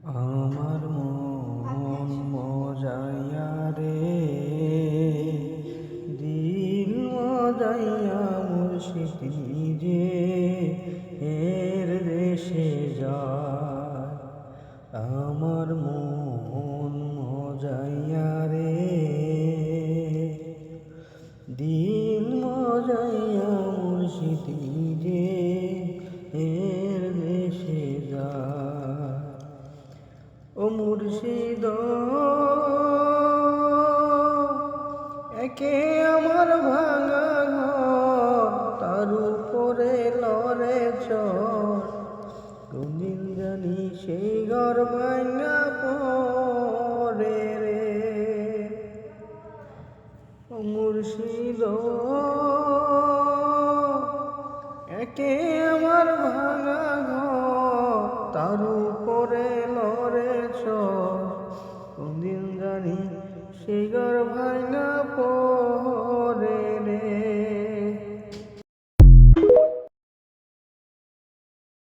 আমার মন মজাইয়া রে, দিল মজাইয়া মুর্শিদ নিজে এর দেশে যায়। আমার মন মজাইয়া রে, দিল মজাইয়া মুর্শিদ নিজে এর দেশে যায়। ও মুর্শিদ একে আমার ভাঙা ঘর, তার উপরে লড়ে চর, কোনদিন জানি সেই ঘর ভাঙা পড়ে রে। ও মুর্শিদ একে আমার ভাঙা ঘর, তার উপরে লড়ে চর, কোনদিন জানি সেই ঘর ভাঙা